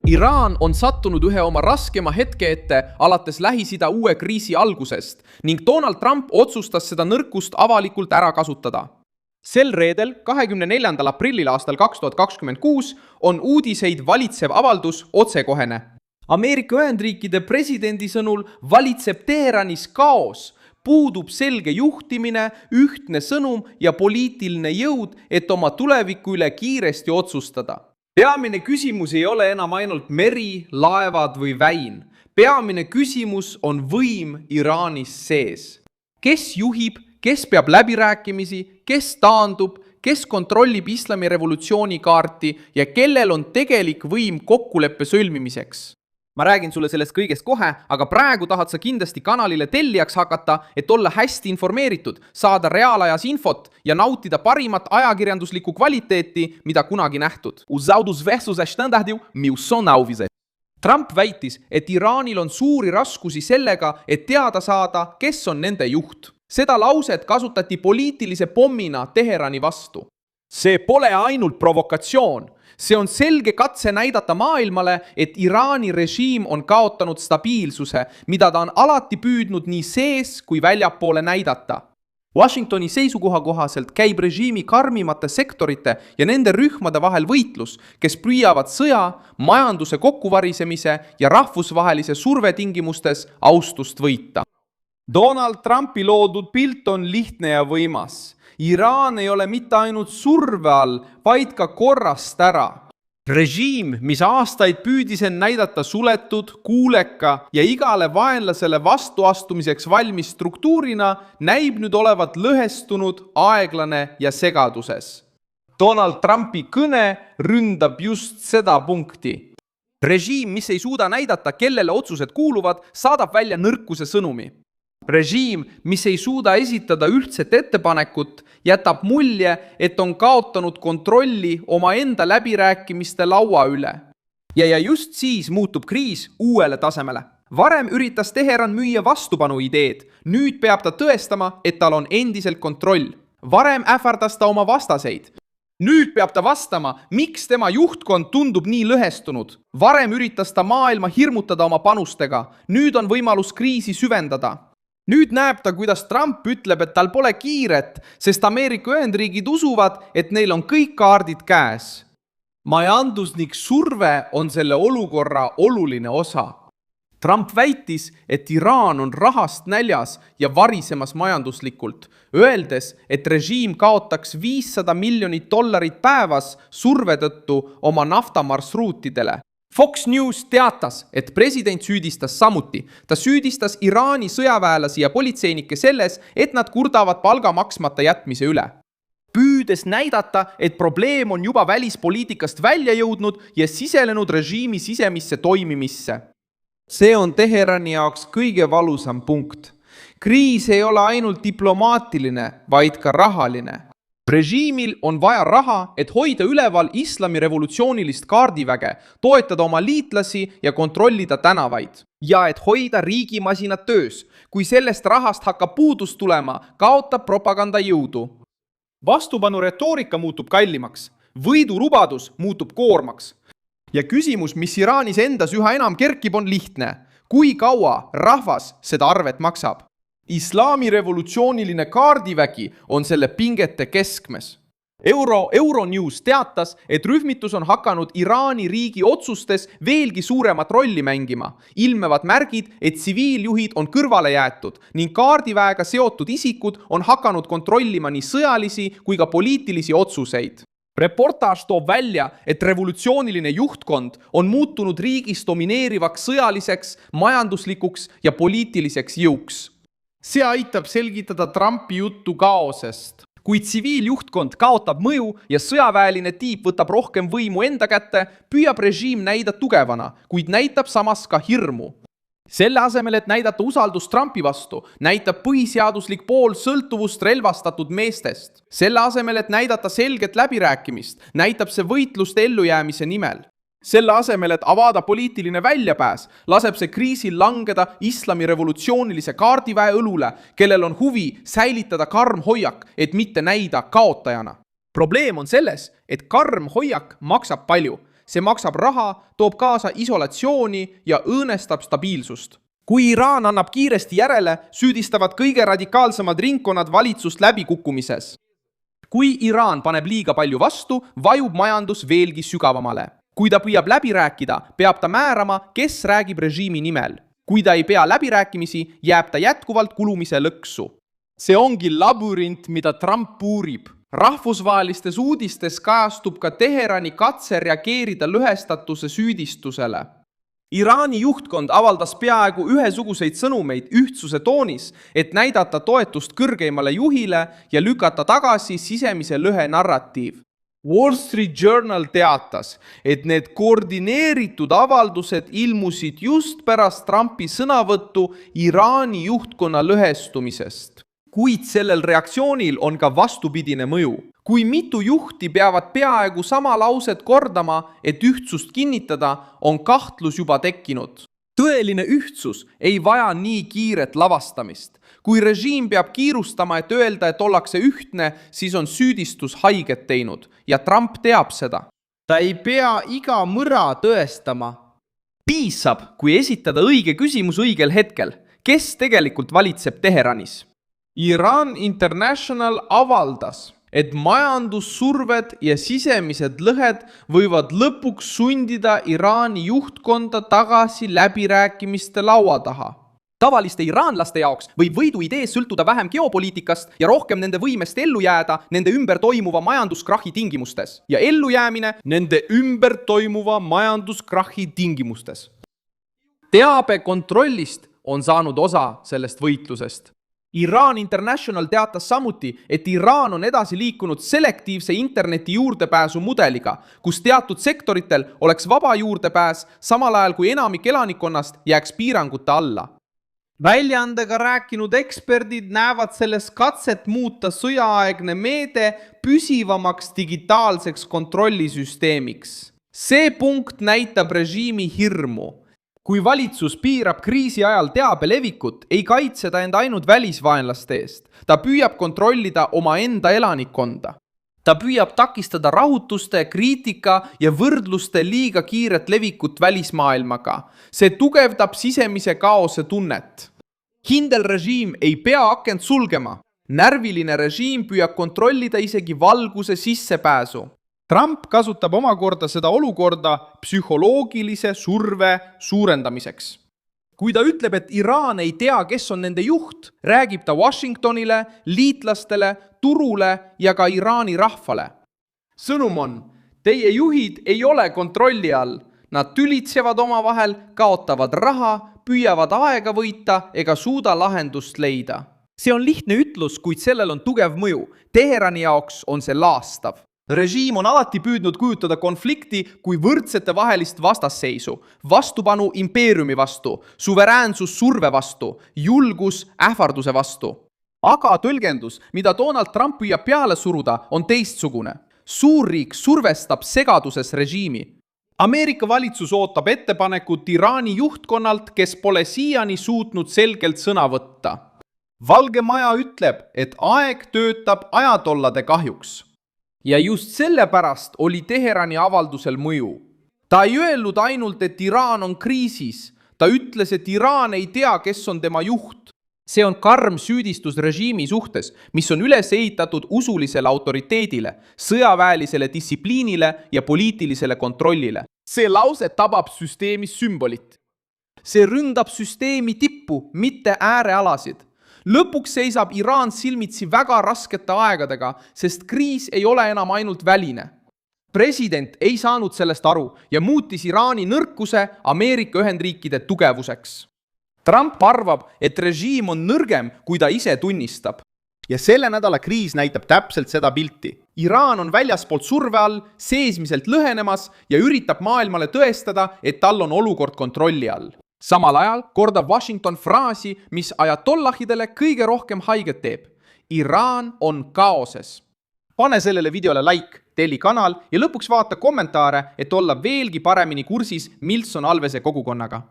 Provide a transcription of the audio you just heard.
Iraan on sattunud ühe oma raskema hetke ette alates Lähis-Ida uue kriisi algusest ning Donald Trump otsustas seda nõrkust avalikult ära kasutada. Sel reedel, 24. aprillil aastal 2026 on uudiseid valitsev avaldus otsekohene. Ameerika Ühendriikide presidendi sõnul valitseb Teheranis kaos, puudub selge juhtimine, ühtne sõnum ja poliitiline jõud, et oma tuleviku üle kiiresti otsustada. Peamine küsimus ei ole enam ainult meri, laevad või väin. Peamine küsimus on võim Iraanis sees. Kes juhib, kes peab läbirääkimisi, kes taandub, kes kontrollib islami revolutsiooni kaarti ja kellel on tegelik võim kokkuleppe sõlmimiseks. Ma räägin sulle sellest kõigest kohe, aga praegu tahad sa kindlasti kanalile tellijaks hakata, et olla hästi informeeritud, saada reaalajas infot ja nautida parimat ajakirjanduslikku kvaliteeti, mida kunagi nähtud. Usaudus versus standardil Milson Alvise. Trump väitis, et Iraanil on suuri raskusi sellega, et teada saada, kes on nende juht. Seda lauset kasutati poliitilise pommina Teherani vastu. See pole ainult provokatsioon. See on selge katse näidata maailmale, et Iraani režiim on kaotanud stabiilsuse, mida ta on alati püüdnud nii sees kui väljapoole näidata. Washingtoni seisukoha kohaselt käib režiimi karmimate sektorite ja nende rühmade vahel võitlus, kes püüavad sõja, majanduse kokkuvarisemise ja rahvusvahelise surve tingimustes austust võita. Donald Trumpi loodud pilt on lihtne ja võimas. Iraan ei ole mitte ainult surve all, vaid ka korrast ära. Režiim, mis aastaid püüdis end näidata suletud, kuuleka ja igale vaenlasele vastuastumiseks valmis struktuurina, näib nüüd olevat lõhestunud, aeglane ja segaduses. Donald Trumpi kõne ründab just seda punkti. Režiim, mis ei suuda näidata, kellele otsused kuuluvad, saadab välja nõrkuse sõnumi. Režiim, mis ei suuda esitada ühtset ettepanekut, jätab mulje, et on kaotanud kontrolli omaenda läbirääkimiste laua üle. Ja just siis muutub kriis uuele tasemele. Varem üritas Teheran müüa vastupanu ideed, nüüd peab ta tõestama, et tal on endiselt kontroll. Varem ähvardas ta oma vastaseid. Nüüd peab ta vastama, miks tema juhtkond tundub nii lõhestunud. Varem üritas ta maailma hirmutada oma panustega, nüüd on võimalus kriisi süvendada. Nüüd näeb ta, kuidas Trump ütleb, et tal pole kiiret, sest Ameerika Ühendriigid usuvad, et neil on kõik kaardid käes. Majandus ning surve on selle olukorra oluline osa. Trump väitis, et Iraan on rahast näljas ja varisemas majanduslikult, öeldes, et režiim kaotaks $500 miljonit päevas surve tõttu oma naftamarsruutidele. Fox News teatas, et president süüdistas samuti. Ta süüdistas Iraani sõjaväelasi ja politseinikke selles, et nad kurdavad palga maksmata jätmise üle. Püüdes näidata, et probleem on juba välispoliitikast välja jõudnud ja siselenud režiimi sisemisse toimimisse. See on Teherani jaoks kõige valusam punkt. Kriis ei ole ainult diplomaatiline, vaid ka rahaline. Režiimil on vaja raha, et hoida üleval islami revolutsioonilist kaardiväge, toetada oma liitlasi ja kontrollida tänavaid. Ja et hoida riigimasinad töös. Kui sellest rahast hakkab puudus tulema, kaotab propaganda jõudu. Vastupanu retoorika muutub kallimaks. Võidulubadus muutub koormaks. Ja küsimus, mis Iraanis endas üha enam kerkib, on lihtne. Kui kaua rahvas seda arvet maksab? Islami revolutsiooniline kaardivägi on selle pingete keskmes. Euronews teatas, et rühmitus on hakanud Iraani riigi otsustes veelgi suuremat rolli mängima. Ilmevad märgid, et tsiviiljuhid on kõrvale jäetud ning kaardiväega seotud isikud on hakanud kontrollima nii sõjalisi kui ka poliitilisi otsuseid. Reportaaž toob välja, et revolutsiooniline juhtkond on muutunud riigis domineerivaks sõjaliseks, majanduslikuks ja poliitiliseks jõuks. See aitab selgitada Trumpi juttu kaosest. Kui tsiviiljuhtkond kaotab mõju ja sõjaväeline tiip võtab rohkem võimu enda kätte, püüab režiim näida tugevana, kuid näitab samas ka hirmu. Selle asemel, et näidata usaldust Trumpi vastu, näitab põhiseaduslik pool sõltuvust relvastatud meestest. Selle asemel, et näidata selget läbirääkimist, näitab see võitlust ellujäämise nimel. Selle asemel, et avada poliitiline väljapääs, laseb see kriisil langeda islami revolutsioonilise kaardiväe õlule, kellel on huvi säilitada karm hoiak, et mitte näida kaotajana. Probleem on selles, et karm hoiak maksab palju. see maksab raha, toob kaasa isolatsiooni ja õõnestab stabiilsust. Kui Iraan annab kiiresti järele, süüdistavad kõige radikaalsemad ringkonnad valitsust läbikukkumises. Kui Iraan paneb liiga palju vastu, vajub majandus veelgi sügavamale. Kui ta püüab läbi rääkida, peab ta määrama, kes räägib režiimi nimel. Kui ta ei pea läbirääkimisi, jääb ta jätkuvalt kulumise lõksu. See ongi labürint, mida Trump uurib. Rahvusvahelistes uudistes kajastub ka Teherani katse reageerida lõhestatuse süüdistusele. Iraani juhtkond avaldas peaaegu ühesuguseid sõnumeid ühtsuse toonis, et näidata toetust kõrgeimale juhile ja lükata tagasi sisemise lõhe narratiiv. Wall Street Journal teatas, et need koordineeritud avaldused ilmusid just pärast Trumpi sõnavõttu Iraani juhtkonna lõhestumisest. Kuid sellel reaktsioonil on ka vastupidine mõju. Kui mitu juhti peavad peaaegu sama lauset kordama, et ühtsust kinnitada, on kahtlus juba tekkinud. Tõeline ühtsus ei vaja nii kiiret lavastamist. Kui režiim peab kiirustama, et öelda, et ollakse ühtne, siis on süüdistus haiget teinud ja Trump teab seda. Ta ei pea iga mõra tõestama. Piisab, kui esitada õige küsimus õigel hetkel. Kes tegelikult valitseb Teheranis? Iran International avaldas, et majandussurved ja sisemised lõhed võivad lõpuks sundida Iraani juhtkonda tagasi läbirääkimiste laua taha. Tavaliste iraanlaste jaoks võib võidu idee sõltuda vähem geopoliitikast ja rohkem nende võimest ellu jääda nende ümber toimuva majanduskrahi tingimustes ja ellujäämine nende ümber toimuva majanduskrahi tingimustes. Teabe kontrollist on saanud osa sellest võitlusest. Iran International teatas samuti, et Iraan on edasi liikunud selektiivse interneti juurdepääsu mudeliga, kus teatud sektoritel oleks vaba juurdepääs, samal ajal kui enamik elanikkonnast jääks piirangute alla. Väljaandega rääkinud eksperdid näevad selles katset muuta sõjaaegne meede püsivamaks digitaalseks kontrollisüsteemiks. See punkt näitab režiimi hirmu. Kui valitsus piirab kriisi ajal teabe levikut, ei kaitse ta enda ainult välisvaenlaste eest. Ta püüab kontrollida omaenda elanikkonda. Ta püüab takistada rahutuste, kriitika ja võrdluste liiga kiiret levikut välismaailmaga. See tugevdab sisemise kaose tunnet. Kindel režiim ei pea akent sulgema. Närviline režiim püüab kontrollida isegi valguse sissepääsu. Trump kasutab omakorda seda olukorda psühholoogilise surve suurendamiseks. Kui ta ütleb, et Iraan ei tea, kes on nende juht, räägib ta Washingtonile, liitlastele, turule ja ka Iraani rahvale. Sõnum on, teie juhid ei ole kontrolli all. Nad tülitsevad omavahel, kaotavad raha, püüavad aega võita ega suuda lahendust leida. See on lihtne ütlus, kuid sellel on tugev mõju. Teherani jaoks on see laastav. Režiim on alati püüdnud kujutada konflikti kui võrdsete vahelist vastasseisu, vastupanu impeeriumi vastu, suveräänsus surve vastu, julgus ähvarduse vastu. Aga tõlgendus, mida Donald Trump püüab peale suruda, on teistsugune. Suurriik survestab segaduses režiimi. Ameerika valitsus ootab ettepanekut Iraani juhtkonnalt, kes pole siiani suutnud selgelt sõna võtta. Valge Maja ütleb, et aeg töötab ajatollade kahjuks. Ja just sellepärast oli Teherani avaldusel mõju. Ta ei öelnud ainult, et Iraan on kriisis. Ta ütles, et Iraan ei tea, kes on tema juht. See on karm süüdistus režiimi suhtes, mis on üles ehitatud usulisele autoriteedile, sõjaväelisele distsipliinile ja poliitilisele kontrollile. See lause tabab süsteemi sümbolit. See ründab süsteemi tippu, mitte äärealasid. Lõpuks seisab Iraan silmitsi väga raskete aegadega, sest kriis ei ole enam ainult väline. President ei saanud sellest aru ja muutis Iraani nõrkuse Ameerika Ühendriikide tugevuseks. Trump arvab, et režiim on nõrgem, kui ta ise tunnistab. Ja selle nädala kriis näitab täpselt seda pilti. Iraan on väljaspoolt surve all, seesmiselt lõhenemas ja üritab maailmale tõestada, et tal on olukord kontrolli all. Samal ajal kordab Washington fraasi, mis ajatollahidele kõige rohkem haiget teeb. Iraan on kaoses. Pane sellele videole like, telli kanal ja lõpuks vaata kommentaare, et olla veelgi paremini kursis Milson Alvese kogukonnaga.